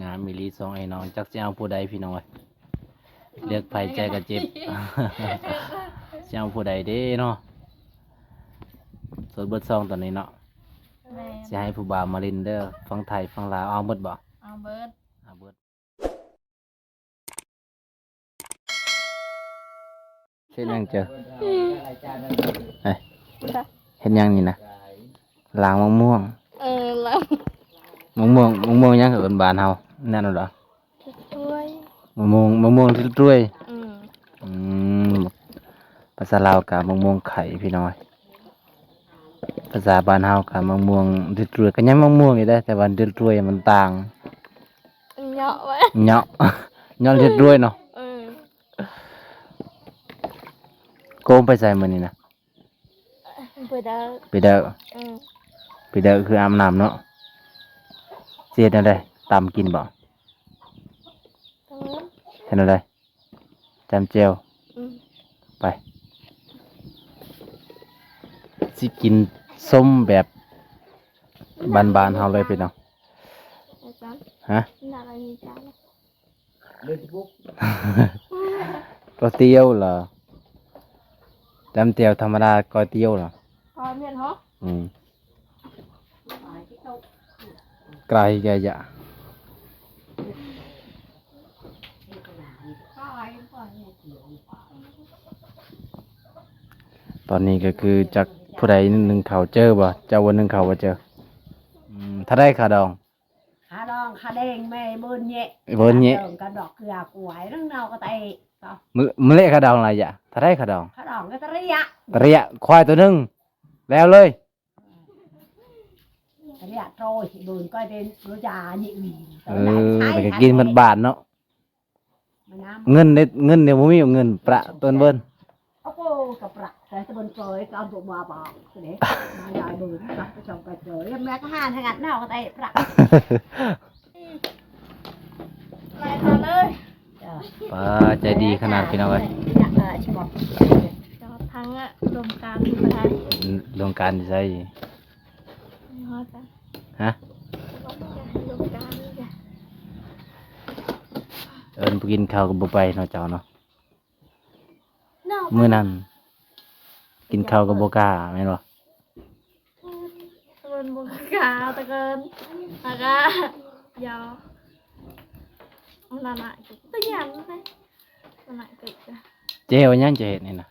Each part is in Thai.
งามมิลีสองไอ้น้องจักสิเอาผู้ใดพี่น้องเอ้ยเลือกไผใจก็เจ็บ สิเอาผู้ใดเด้เนาะส่วนเบิดซองตอนนี้เนาะ แม่ สิให้ผู้บ่าวมาลินเด้อฟังไทยฟังลาวเอาหมดบ่ เอาเบิร์ด เอาเบิดเฮ็ดหยังเจอเฮ้ยเฮ็ดหยังนี่นะล้างมะม่วง แล้ว มะม่วงมะม่วงหยังเอิ้นบ้านเฮานั่นน่ะเหรอ ช่วย มะม่วงที่รวย อืม อืมภาษาลาวกับมะม่วงไข่พี่น้อยภาษาบ้านเฮากับมะม่วงที่รวยก็ยังมะม่วงอยู่ได้อแต่ว่าที่รวยมันต่าง เหยาะไว้ เหาะ เหาะที่รวยเนาะ โกมไปใส่มื้อนี้นะ ไปเด้อ ไปเด้อ อืม ไปเด้อคืออาบน้ำเนาะเสียดจั่งใดตำกินบ่ ตรงนั้น เฮ็ดจั่งใดจำเจียว อืม ไปสิกินส้มแบบบ้านๆเฮาเลยพี่น้อง ไอ้จัน ฮะ น่าอะไรมีจัน ก๋วยเตี๋ยวเหรอจำเจียวธรรมดาก๋วยเตี๋ยวเหรอ พอเมียนเหรอ อืมไกลแกจะตอนนี้ก็คือจากผู้ใดหนึ่งเขาเจอบ่เจ้าวันหนึ่งเขาบ่เจอถ้าได้ขาดอง ขาดองขาแดงแม่เบิ้นเnhẹ เบิ้นแยะ กระดอกเกลือกล้วยนั่งเนาก็เตะก็ มื้อเละขาดองอะไรจ้ะถ้าได้ขาดอง ขาดองก็ตะเรีย ตะเรียควายตัวหนึงแล้วเลย ตะเรียโตรยเบิ้นก็เป็นรู้จาหญิง มันก็กินมันบาทเนาะ มันน้ เงินเนี่ยบ่มีเงินประต้นเบิ้น ำโอ้โหกับปลักแต่ตะเบิ้นเกยก็เอาตัวมาบอกเด็กมาใหญ่เบิ้นปลักไปชมไปเกยแม่ก็ห่านทางนั้นเนาก็เตะปลัก นายทานเลย ป้าใจดีขนาดพี่น้องเอ้ย อยากชิบอก เจ้าทั้งอะรวมการทุกประเทศ โรงการใช่ ฮะจ้ะ ฮะ รวมการนี่จ้ะ เอิ้นไปกินข้าวก็บ่ไปเนาะเจ้าเนาะ เนาะ มื้อนั้นกินข้าวก็บ่กล้าแม่นบ่ ตะเกินบุกกาตะเกินตะกายาวมันหนักตะยันไหมมันหนักกิจ้ะ เจียวยังจะเฮ็ดนี่น่ะ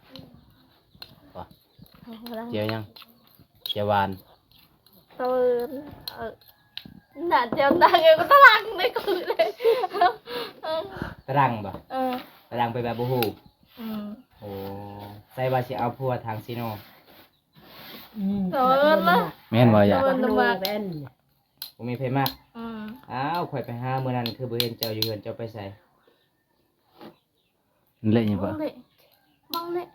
โอ้โหดัง เจียวยังเจียวหวาน ตื่นหนาเจียวดังเองก็ตะลังในกูเลยเออ ตรังบ่ เออ ตรังไปแบบบ่ฮู้ อืม โอ้ใส่ว่าสิเอาผัวทางซิโน แม่นบ่อย่า เดินลำบาก เป็น บ่มีไผมาก อืม อ้าวข่อยไปหามื้อนั้นคือบ่เห็นเจ้าอยู่เฮือนเจ้าไปไสเละอยู่ ม บ่ องเลยมองเลย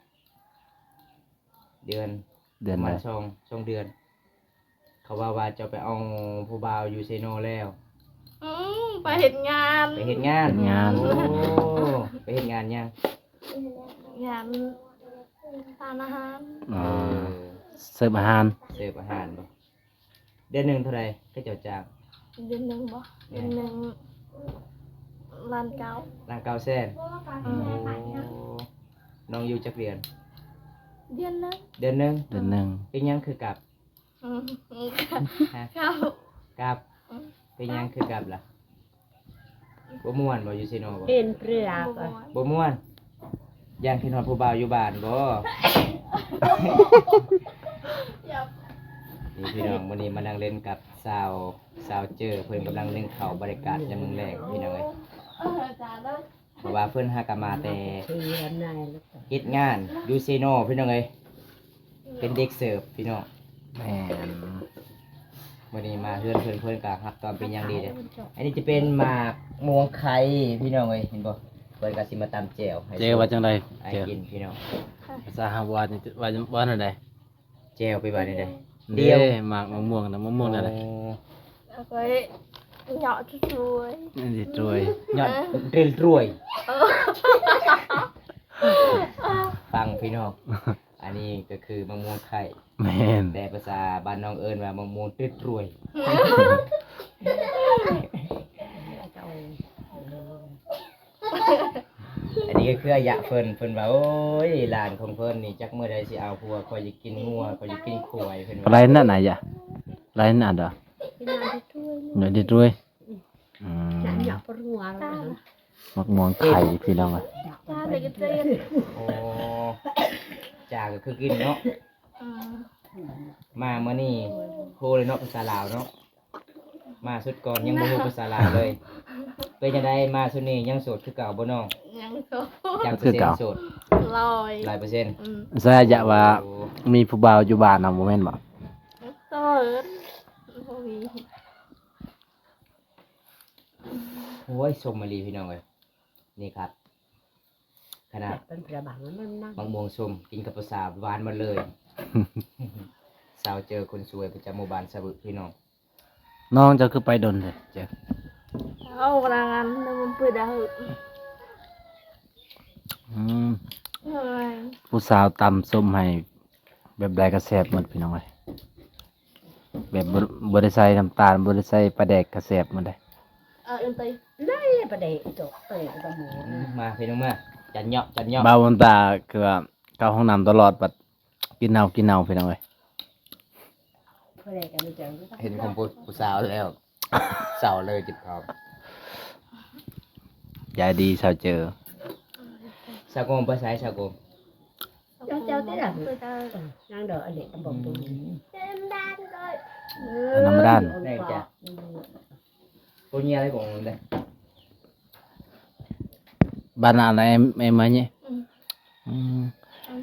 เดือน เดือน ประ ใด มาณช่องเดือน เขาว่าเจ้าไปเอาผู้บ่าวอยู่ไซโนแล้ว ไปเห็นงาน ไปเฮ็ดงาน เฮ็ดงาน โอ้ไปเฮ็ดงานยัง งานทานอาหาร อ๋อเสิร์ฟอาหาร เสิร์ฟอาหารบ่เดือนหนึงเท่าไหร่ก็เจ้าจ้าง เดือนหนึ่งบ่เดือนหนึ่งล้านเก้า ล้าน9แสน อืม โอ้น้องอยู่จักเดือน เดือนหนึง เดือนหนึง เดือนหนึ่ง เป็นหยังคือกลับ อืม ฮะ เก้าก ลับเป็นหยังคือกลับล่ะบ่ม่วนบ่อยู่ไซโนบ่ เป็นเปลือก บ่ม่วนย่างคิดฮอดผู้บ่าวอยู่บ้านบ่ นี่พี่น้องวันนี้มานั่งเล่นกับสาวเจอเพิ่นกำลังนึ่งข้าวบรรยากาศยามมื้อแลงพี่น้องเอ้ย จ้าเลย เพราะว่าเพิ่นหากนมาแต่ ที่อันไหนแล้วก็ เฮ็ดงานอยู่เซโนพี่น้องเอ้ยเป็นเด็กเสิร์ฟพี่น้อง แม่น วันนี้มาเพื่อนเพิ่นก็รับตอนเป็นอย่างดีเด้ออันนี้จะเป็นหมากม่วงไข่พี่น้องเอ้ยเห็นบ่เพิ่นก็สิมาตำแจ่วให้ เจอว่าจังได ให้ เจอ กินพี่น้อง ภาษาฮาวานี่ว่าจังได แจ่วไปบัดนี้เด้อ เดียวหมากมะม่วงนะมะม่วงนั่นแหละ เอาไปเหยาะช่วย นี่สิช่วย ยอดเริลรวย เออ ฟังพี่น้อง อันนี้ก็คือมะม่วงไข่ แม่น แต่ภาษาบ้านน้องเอิญว่ามะม่วงติดรวย เจ้า ก็คืออยะเพิ่นว่าโอ้ยหลานของเพิ่นนี่จักมื้อใดสิเอาผัวข่อยสิกินงัวข่อยสิกินควายเพิ่น อะไร ว่า นั่นน่ะจ้ะอะไรนั่นเด้อ เป็นงานที่ช่วย หน่อยดิด้วยอื Nak ม nyak perua lah. มักม่วงไข่พี่น้องเอ้ย ตาเด็กเจน โอ้จ่าก็คือกินเนาะ มาเมื่อนี่โคเลยเนาะภาษาลาวเนาะมาสุดก่อนยังบ่ฮู้ภาษาลาวเลยเป็นจังไดมาสุดนี้ยังโสดคือเก่าบ่น้อง ยังโส จักเปอร์เซ็นต์โสด ลอย 100% แซ่จะว่ามีผู้บ่าวอยู่บ้านน่ะบ่แม่นบ่ โสดโอ้ย โอ้ยชมมาลีพี่น้องเอ้ยนี่ครับ ขนาด Pen prabang menang. มะม่วงส้มกินกับภาษาหวานหมาเลย สาวเจอคนสวยประจำหมู่บ้านสะบึกพี่น้อง น้องเจะคือไปดนเลยเจ้า เอากลางอันแล้วมันเปิดดาว อืม เฮ้ย ผู้สาวตำส้มให้แบบใดก็แซ่บหมดพี่น้องเอ้ยแบบบ่ได้ใส่น้ำตาลบ่ได้ใส่ปลาแดกก็แซ่บหมดเลย เอ็นตี Nah, pada itu, ketemu. มาพี่น้องมาจันเหยาะจันเหยาะ บ่าวบนตาคือว่าเข้าห้องน้ำตลอดบัดกินเอาพี่น้องเอ้ย Pada kami jauh. เห็นของผู้สาวแล้ว สาวเลยจิบเขา ยายดีสาวเจอ สาวโกมภาษาสาวโกม Jauh tidak. Nang dah adik tembok tu. อันนั้นมาด้าน ได้จ้ะcô nghe thấy còn đây บ้านอะไรเอ็มมาเนี่ยอืม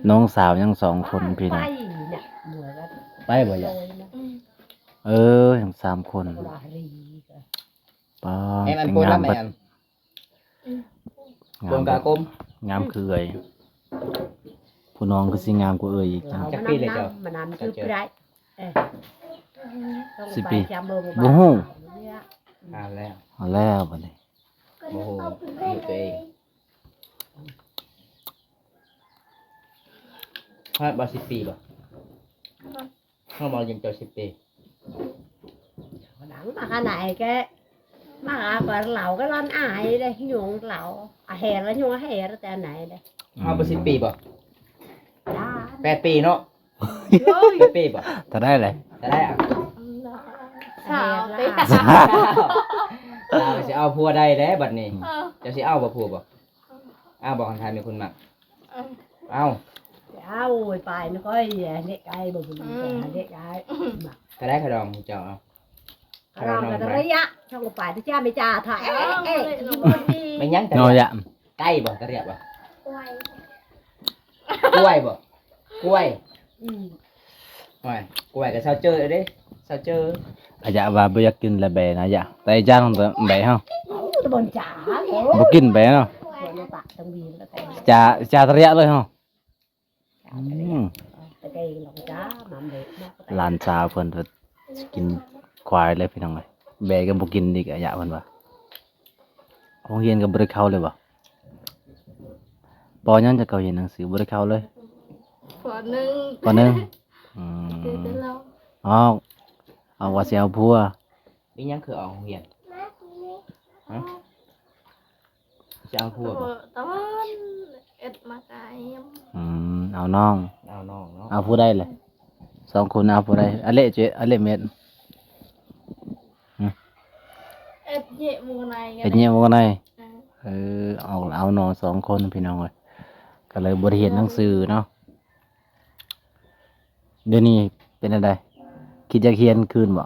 น้องสาวยังสองคนพี่น้อง Pai nak buat kan. ไปบ่อยากเออยังสามคน Pula hari. ป้า em แต่ ăn ง cô งาม lắm บัด mày ăn งาม cơm บั cả ด cơm งามคือเอ่ยผู้น้องก็สิงามกว่าเอ่ยอีกจัง Chắc pi lại chưa? Menam Chắc tu chưa? prai. Sipi. Buhu. Buhu. à lẹ เอาแล้วบัดนี้ bố hồ nhiều tùy hết bao xịt pi bà không bao dừng cho xịt pi Đắng mà cái này cái mà gọi lẩu cái lon ai đây nhuộm lẩu hè nó nhuộm hè nó tên này đây không bao xịt pi bà đó 8 pi nó 8 pi bà ถ้าได้เลย tại đây à สาวตี sao sẽ ao phua đây đấy bật này cho sẽ ao vào phua bà ao bỏ hàng thái mình khuôn mặt ao ôi phải nó có gì nè cái bụng nè cái cái đấy khai đòn chào ao rồi cái đấy á xong rồi phải cha mày cha thả mày nhắn โน tay ยะ tay bà tay đẹp bà quay bà quay rồi quay cái sao chơi ở đấy sao chơi อาจจะว่าบ่อยากกินละแบนะยะแต่อีจ้างต้องแบเฮา tôi bồn chả บ่กินแบเนาะ nó tạ trong viên nó tay จะทะเรียเลยเฮาอืม tay cây lòng chả mà mệt nó หลานสาวเพิ่นเพิ่นสิกินควายเลยพี่น้องเอ้ยแบก็บ่กินอีกอะยะเพิ่นว่าโรงเรียนก็บ่ได้เข้าเลยบ่ปอยังจะเข้าเรียนหนังสือบ่ได้เข้าเลย ขอหนึ่ง ปอหนึงอื เดี๋ยว ม จะเล่า อ๋อเอาว่าสิเอาผัว đi nhắn cửa ở hiền hả sao phua bà ตอนเอ็ดมาไกล เอาน้อง nào nó เอาผู้ได้เลยสองคนเอาผู้ได้อะเละเจอะเละเม็ด เอ็ดเยะมูไนไง เป็นเงี้ยบ่ได้เอาน้องสองคนพี่น้องเอ้ยก็เลยบ่ได้เรียนหนังสือเนาะเดี๋ยวนี้เป็นอะไรคิดจะเรียนคืนบ่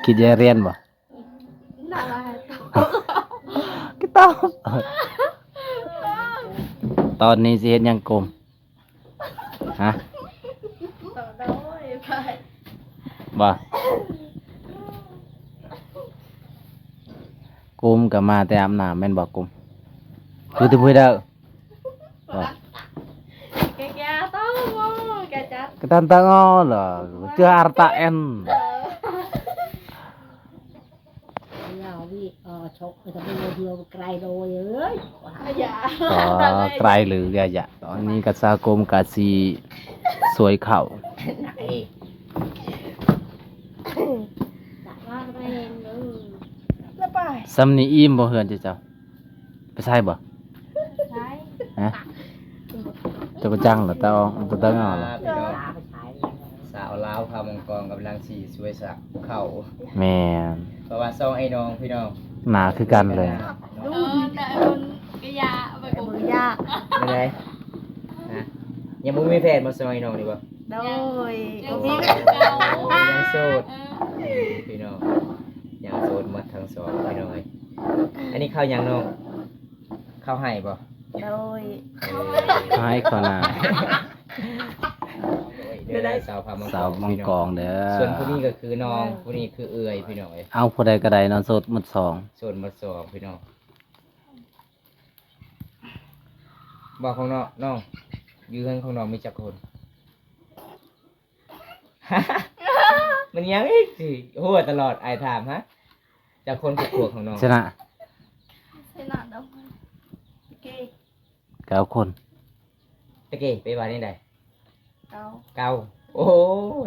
คิดจะเรียนบ่ น่ารัก ก็ต้องตอนนี้สิเฮ็ดหยังกลมฮะ ต่อได้ไป บ่กลมก็มาแต่อาบน้ำแม่นบ่กลมคือที่พูดเด้อบ่ แกต้องแกจัด Ketanta ngono lho, harta en. nào vì chọc người ta bây giờ cày rồi ơi อย่า ก็ไกลหรือก็อย่าตอนนี้ก็สากรมก็สิสวยเข้า này đã ra đây nữa แล้วไป ซำนี้อิ่มบ่เฮือนเจ้าไปใส่บ่ ฮะจะประจังเหรอตาอองตาตั้งเอาเหรอ พี่น้อง ตาไปใช้ สาวลาวข้าวมังกรกำลังสีสวยสักเข่า แม่น เพราะว่าซองไอ้น้องพี่น้อง หนาคือกันเลย ได้คนกยาไป ไอ้ กู มือยาก ไม่ได้ฮะยังบ่มีแฟนมาซองไอ้น้องนี่บ่ โดย ยังมี ยังโสดพี่น้องยังโสดหมดทั้งสองพี่น้องเอ้ยอันนี้ข้าวยังน้องข้าวไห้บ่ โดย ให้ขอหนา เดี๋ยวได้สาวพามังกร สาวมังกรเด้อ ส่วนผู้นี้ก็คือน้องผู้นี้คือเอื่อยพี่น้องเอ้ย เอาผู้ใดก็ได้นอนสดหมดสอง ส่วนมาสองพี่น้องบอกของน้องอยู่ข้างของน้องมีจักคน มันยังอีกสิหัวตลอดไอ้ถามฮะจากคนขวบของน้อง ชนะ ใช่หนาดำเกย์ 9 คน ตะเกีไปบ้านนี่ใด เกา เก่าโอ้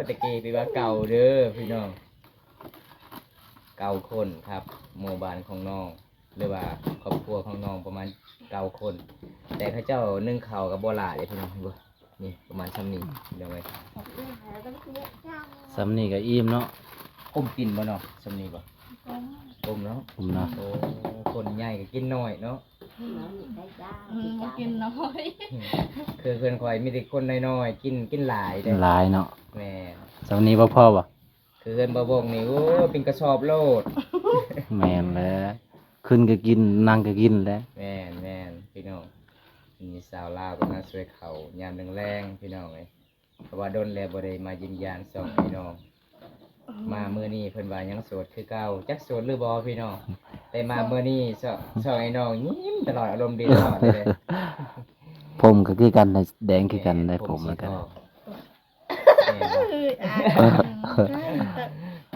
ตะเกีไปบ้านเก่าเด้อพี่น้อง9 คนครับหมู่บ้านของน้องหรือว่าครอบครัวของน้องประมาณ9 คน แต่เขาเจ้านึ่งข้าวกับบัวลาเลยพี่น้องเบ่นี่ประมาณซ้ำนี้เดี๋ยวไว้ สำนี่ก็อิ่มเนาะ ก้มกินบ่เนาะซ้ำนี้บ่ก้มเนาะ ผมเนาะ โอ้คนใหญ่ก็กินน้อยเนาะ มากินน้อย คือเพื่อนคอยมีแต่คนน้อยๆกินหลายเด้ หลายเนาะ แม่ สำนี้บ่พอบ่ คือเพื่อนบ่บ่งนี่โอ้เป็นกระสอบโลด แม่นแล้วขึ้นก็กินนั่งก็กินแล้ว แม่นพี่น้องมีสาวลาวก็มาช่วยเขายามแรงๆพี่น้องเอ้ยเพราะว่าโดนแล้วบ่ได้มายืนยันสองพี่น้อง มามื้อนี้เพิ่นว่ายังโสดคือเก่าจักโสดหรือบ่พี่น้องแต่มามื้อนี้สองไอ้น้องยิ้มตลอดอารมณ์ดีตลอดเลย ผมก็คือกันได้แดงคือกันได้ผมแล้วกัน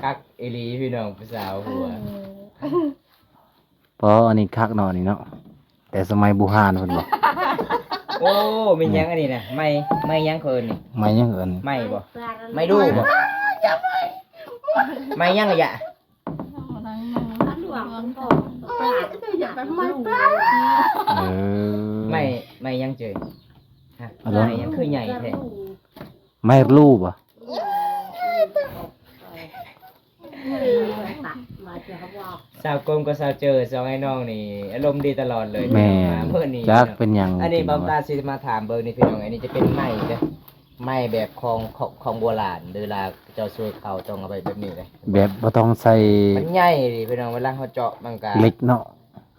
คักเอหลีพี่น้องผู้สาวหัว เพราะอันนี้คักเนาะนี่เนาะแต่สมัยบูฮานเพิ่นบอก โอ้มีหยังอันนี้นะไม่หยังเคินนี่ ไม่ยังเอิ้น ไม่บ่ไม่ดูบ่ไม่หยังอะยะ เออ ไม่หยังเจยฮะ อะไร ไม่หยังคือใหญ่แท้ ไม่รูปอ่ะ มาเจอเขาบอก สาวกลมกับสาวเจอสองไอ้น้องนี่อารมณ์ดีตลอดเลย แม่ มาเมื่อนี้ จักเป็นหยัง อันนี้ จริง บำตาสิมาถามเบอร์นี่พี่น้องอันนี้จะเป็นไม้เด้อไม้แบบของโบราณเวลาเจ้าช่วยเขาต้องเอาไปแบบนี้เลย แบบบ่ต้องใส่ มันใหญ่ดิพี่น้องเวลาเขาเจาะมันก็ เล็กเนาะ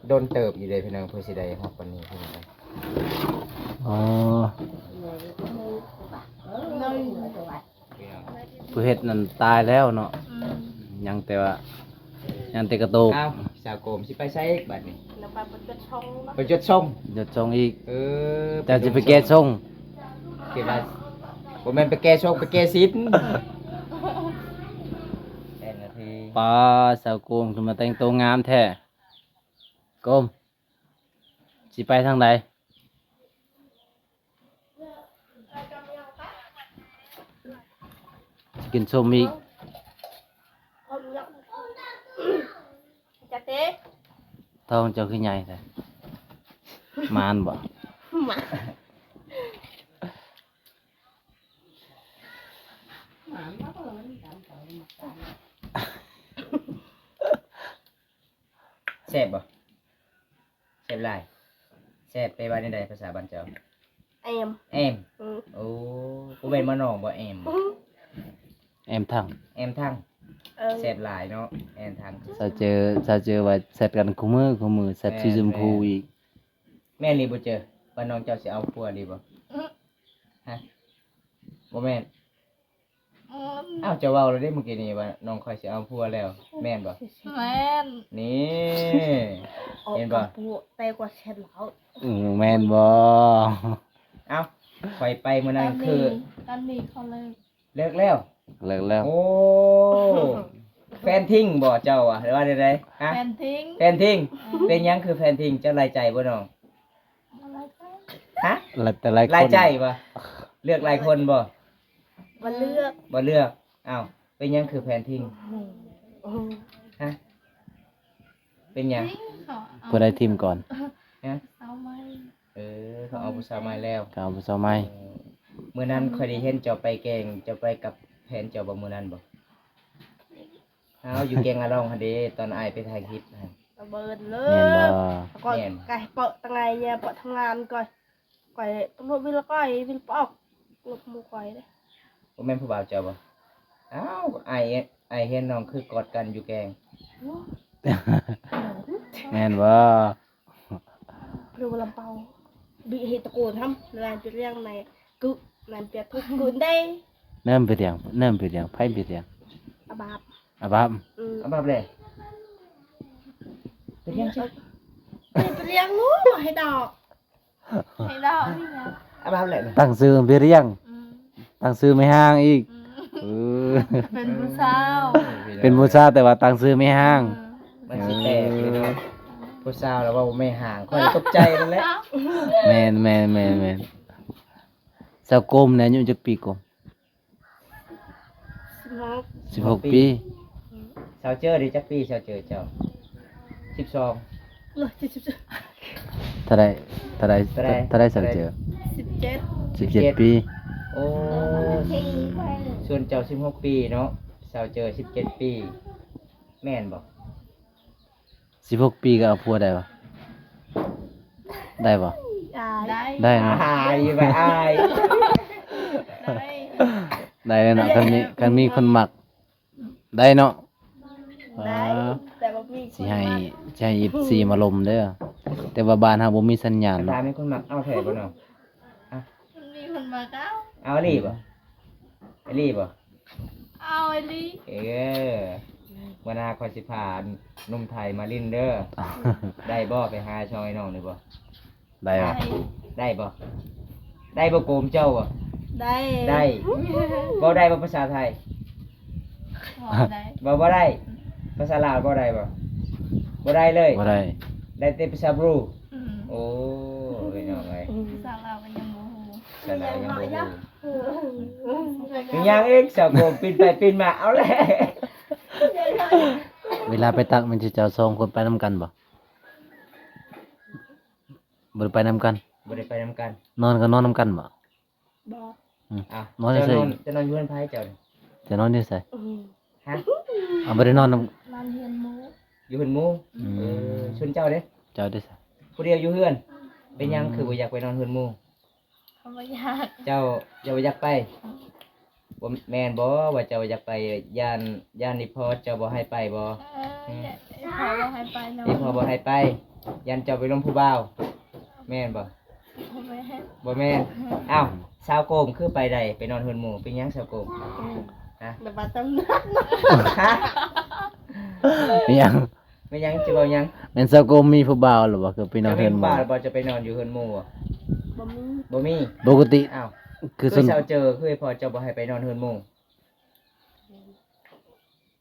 โดนเติบอยู่เลยพี่น้องเพื่อสิได้ฮอดปานนี้พี่น้อง อ๋อ พี่น้อง ผู้เฮ็ดนั่นตายแล้วเนาะยังแต่ว่ายังแต่กระโตก อ้าวสาวโกมสิไปใช้บัดนี้ แล้วไปบนกระชง ไปจดส่ง เดี๋ยวจงอีก เออ แต่จะไปแก้ส่ง คิดว่าบ่แม่นไปแก้ส่งไปแก้ซิดแอนนาที ป้าสาวโกมขึ้นมาแต่งตัวงามแท้โกมสิไปทางใดกินส้มอีก จะเต้ ท้องเจ้าคือใหญ่แท้มานบ่ มา แซ่บบ่แซ่บหลายแซ่บไปว่าในใดภาษาบ้านเจ้า เอม แอมโอ้บ่แม่นมะนองบ่แอมบ่ แอมทั้ง แอมทั้งแซ่บหลายเนาะแอมทั้ง ถ้าเจอว่าเสร็จกันคู่มือเสร็จสีชมพูอีก แม่นรีบ่เจอว่าน้องเจ้าสิเอาผัวดีบ่ฮะบ่แม่นอ้าวเจะเว้าแล้วเด้เมื่อกี้นี้ว่าน้องค่อยสิเอาผัวแล้ว แม่นบ่ แม่น นี่ เห็นบ่ ปูแต่กว่าเช็ดแล้ว แม่นบ่ เอ้าค่อยไปมื้อนั้นคือ ตอนนี้เขาเลย เลิกแล้ว เลิกแล้ว โอ้แฟนทิ้งบ่เจ้าอ่ะหรือว่าใดๆฮะ แฟนทิ้ง แฟนทิ้งเป็นหยังคือแฟนทิ้งเจ้าลายใจบ่น้อง อะไรก็ ฮะ แต่หลายคน ลายใจบ่เลือกหลายคนบ่ มาเลือก บ่เลือกอ้าวเป็นหยังคือแฟนทิ้งฮะเป็นหยัง ทิ้งเขาเอา ผู้ใดทีมก่อน ฮะ เอาไหม เขาเอา ผู้สาวใหม่แล้ว กเอาผู้สาวใหม่ มื้อนั้นค่อยได้เห็นเจ้าไปแกงเจ้าไปกับแฟนเจ้าบ่มื้อนั้นบ่เอาอยู่แกงอะลองหั่นเด้ตอนอ้ายไปถ่ายคลิปนะ ระเบิดเล แม่น ย บ่ ก่อน แม่น ไก่เปิดตั้งไงเนี่ยเปิดทำงานก่อนก่อยตำรวจวิลละก้อยวิลปอกลูกหมูก่อยเลย บ่แม่นผู้บ่าวเจ้าบ่อ้าวอ้ายเห็นน้องคือกอดกันอยู่แกง แม่นบ่ หรือว่าลำเปาbị hệ tạc ổn không làm việc riêng này cự làm việc thuộc cự đây เนิ่มไปเรียงเนิ่มไปเรียงไผไปเรียง à bạp อะบับ ừ เอาบับเลยไปเรียนใช่ việc riêng luôn hay đỏ hay đỏ đi nè เอาบับเลยนะ ตั้งชื่อไปเรียง ตั้งชื่อไม่ห่างอีกเออ เป็นผู้สาว เป็นผู้ชายแต่ว่าตั้งชื่อไม่ห่าง มันสิแตกเลยเนาะผู้สาวแล้วว่าไม่ห่างค่อยตกใจนั่นแหละ แม่นแม่นแม่นแม่นสาวกลมเนี่ยอายุจักปีกลม 16 ปี สาวเจอดิจักปีสาวเจอเจ้า12 เลยสิบ เท่าใดเท่าใด เท่าใด เท่าใดสาวเจอ 17 17 ปี โอ้ส่วนเจ้า16 ปีเนาะสาวเจอ17 ปี แม่นบ่ 16 ปีก็เอาผัวได้บ่ได้บ่ đây ได้เนาะ อายอยู่ไปอาย đây ได้เนาะคันมีคนมัก ได้เนาะอ่า đấy để một mình สิให้FC มาลมเด้อแต่ว่าบ้านเฮาบ่มีสัญญาณ ถา เนาะ มมีคนมักเอาแท้บ่เนาะ đi phần mà cáo เอาอีหลีบ่อีหลีบ่ ao ai đi วันหน้าคอยสิพาหนุ่มไทยมาลิ้นเด้อ ได้บ่ไปหาชอยน้องนี่บ่ ได้บ่ đây ได้บ่ได้บ่โกมเจ้าบ่ đây ได้บ่ได้บ่ภาษาไทย ngồi đây บ่ได้ ภาษาลาวบ่ได้บ่ได้เลย บ่ได้ ได้แต่ภาษาบรู ừ. โอ้ยน้องเอ้ย sao nào cái nhầm mồ ภาษาลาวยังบ่รู้มีหยังอีกสาวโกมปินไปปินมาเอาแหละ เวลาไปตักมันสิเจ้า2คนไปนํกันบ่บ่ได้ไปนํกัน บ่ได้ไปนํกัน นอนก็นอนนํกันบ่ bò อ้าว นอนเฉยๆ จะนอนอยู่เฮือนไผเจ้านี่ จะนอนอยู่ไส ừ. ฮะ เอาบ่ได้นอนนํ làm hiền mồ อยู่เฮือนหมู่ อื เออ ม ชนเจ้าเด้ เจ้าได้ไส ผู้เดียวอยู่เฮือน เป็นหยังคือบ่อยากไปนอนเฮือนหมู่ không có giặc เจ้าบ่อยากไปบ่แม่นบ่ว่าเจ้าอยากไปย่านนี่พอเจ้าบ่ให้ไปบ่ phải có hai tay nào นี่พอบ่ให้ไปย่านเจ้าไปลมผู้บ่าวแม่นบ่ không phải hết บ่แม่นอ้าวสาวโกมคือไปได้ไปนอนเฮือนหมู่เป็นหยังสาวโกม hả là bà tâm nát ฮะ มีหยัง เป็นหยังจะบ่หยัง แม่นสาวกลมมีผู้บ่าวหรือบ่คือไปนอน จะ เฮื มี อนห ผู้ มู่ บ่าวบ่จะไปนอนอยู่เฮือนหมู่บ่ bà mi บ่มี ปกติ อ้าว คือ คื ส่วน อสาวเจอคือพอเจ้าบ่ให้ไปนอนเฮือนหมู่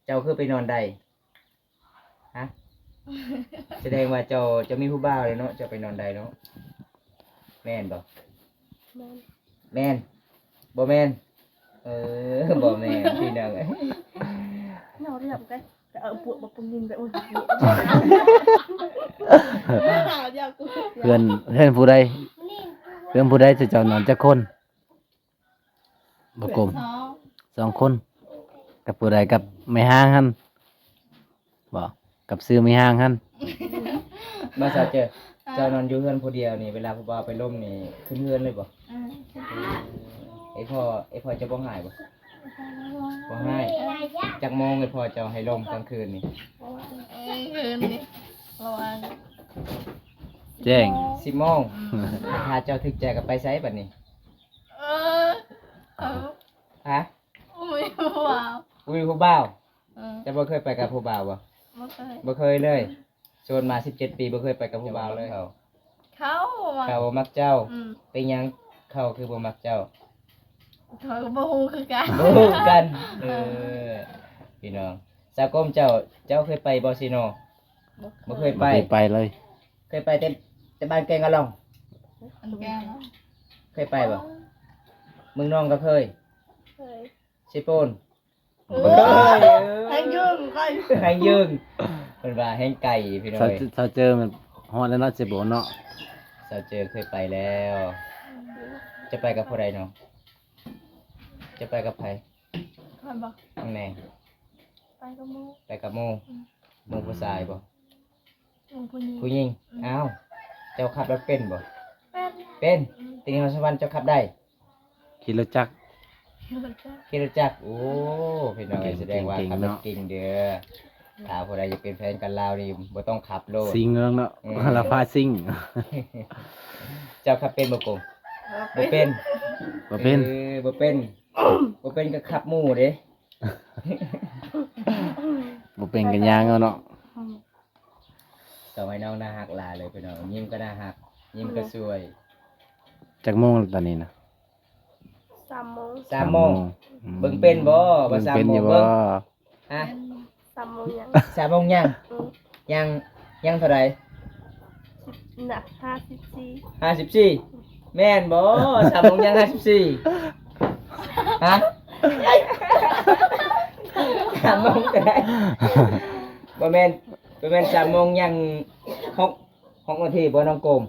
เจ้าคือไปนอนใดฮะแสดงว่าเจ้าจะมีผู้บ่าวเลยเนาะเจ้าไปนอนใดเนาะแม่นบ่ men แม่นบ่แม่นบ่แม่นพี่น้องเอ้ย nào đi làm cái ở buộc bà cùng nhìn vậy ôi nào giờ cứ เพื่อนผู้ใดเพื่อนผู้ใดจะเจ้านอนจักคนบ่กลม nó 2 คน กับผู้ใดกับไม่ห่างหั่นบ่กับซื้อไม่ห่างหั่น มาสาวเจอเจ้านอนอยู่เฮือนผู้เดียวนี่เวลาผู้บ่าวไปล่มนี่ขึ้นเฮือนเลยบ่ไอ้พ่อจะบ่หายบ่บ่หายจักโมงไอ้พ่อเจ้าให้ล่มกลางคืนนี่ คืนนี้ระวัง แจ้ง 10 โมงถ้าเจ้าถึกใจก็ไปไสบัดนี้ เออเออ ฮะ อุ้ยว้าว อุ้ยผู้บ่าว เออ จะบ่เคยไปกับผู้บ่าวบ่ ไม่เคย บ่เคยเลยโซนมา17 ปีบ่เคยไปกับผู้บ่าวเลยเขา เขามา เขาบ่มักเจ้า อืม เป็นหยังเขาคือบ่มักเจ้า เขาก็บ่ฮู้คือกัน บ่รู้กันพี่น้องสากมเจ้าเคยไปบ่ซิโนบ่เคย บ่ ไป เคยไปเลย เคยไปแต่บ้านแกงกะลอง อันแกเนาะ เคยไปบ่เมืองนองก็เคย เคย สิโปน เออให้ยืมก่อน ให้ยืงเพิ่นว่าแห้งไก่พี่น้อง ถ้าเจอมันฮอดแล้วเนาะสิบ่เนาะ สาวเจอเคยไปแล้ว จะไปกับผู้ใดเนาะจะไปกับไผ คอยบอก ข้างใน ไปกับหมู ไปกับโมโมผู้ชายบ่ หมูผู้หญิง ผู้หญิงอ้าวเจ้าขับรถเป็นบ่ เป็น เป็นตีนสวรรค์เจ้าขับได้ ขี่รถจักร เหมือนกัน ขี่รถจักรโอ้พี่น้อง เก่ง แสดงว่า เก่ง ขับรถ เนาะ เก่งเด้อถ้าผู้ใดจะเป็นแฟนกันลาวนี่บ่ต้องขับโลด ซิงเงืองเนาะ อืม ลาพาซิง เจ้าขับเป็นบ่กงบ่เป็น บ่เป็น บ่เป็นบ่เป็นก็ขับหมู่เด้ บ่เป็นกันยางเอาเนาะ สมัยน้องน่าฮักหลายเลยพี่น้องยิ้มก็น่าฮักยิ้มก็สวย จักโมงตอนนี้นะ 3 โมง 3 โมง อืม เบิ่งเป็นบ่ว่า เบิ่ง 3 เป็น โม อง ยู่บ่ เบิ่งฮะ 3 โมงยัง 3 โมงยัง อืม ยังเท่าไหร่ หนัก54 54แม่นบ่3 โมงยัง54ฮะ3 โมงก็ได้บ่แม่น3 โมงยัง6นาทีบ่น้องโกม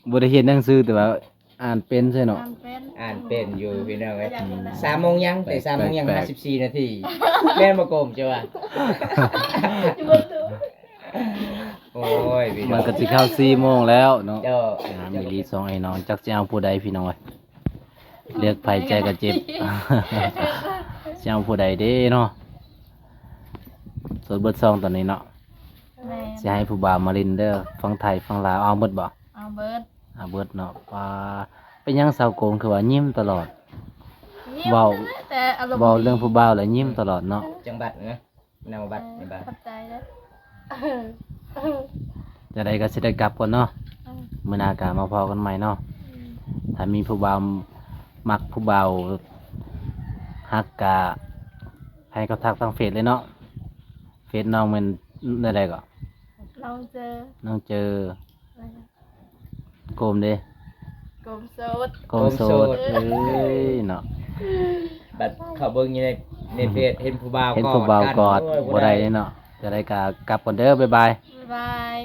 บ่ได้เฮ็ดหนังสือแต่ว่าอ่านเป็นใช่เนาะ ตามเป็น อ่านเป็นอยู่พี่น้องเอ้ย อยากเห็นนะ 3 โมงยังแต่3 โมงยัง แปลก 54นาทีแม่นบ่โกมจ้ะว่า อยู่บนตู้ โอ้ยพี่น้ มั อน ง ก็สิเข้า4โมงแล้วเนาะ เจ้า มีลีสองไอ้น้องจักจะเอาผู้ใดพี่น้อยเลือกไผใจก็เจ็บ จะเอาผู้ใดเด้เนาะส่วนเบิดซองตอนนี้เนาะ แม่ สิให้ผู้บ่าวมาลินเด้อฟังไทยฟังลาวเอาเบิดบ่ เอาเบิร์ด เอาเบิดเนาะว่าเป็นหยังสาวโกงคือว่ายิ้มตลอด ยิ้ม เว้า นะแต่อารมณ์ เว้าเรื่องผู้บ่าวแล้วยิ้มตลอดเนาะ จังบัดนะนำบัดนี่บัด ขอบใจนะ จะได้ก็สิได้กลับก่อนเนาะมื้อหน้าก็มาพอกันใหม่เนาะถ้ามีผู้บ่าวมักผู้บ่าวฮักกะให้เขาทักทางเฟซเลยเนาะเฟซน้องมันได้ก็ ลองเจอ น้องเจอโกมเด้ กลมโสด โกมโสดเอ้ยเนาะ บัดเขาเบิ่งอยู่ในเพจเห็นผู้บ่าว เห็นผู้บ่าวกอด โย บ่ได้เนาะจะได้ก็กลับก่อนเด้อบ๊ายบาย บ๊ายบาย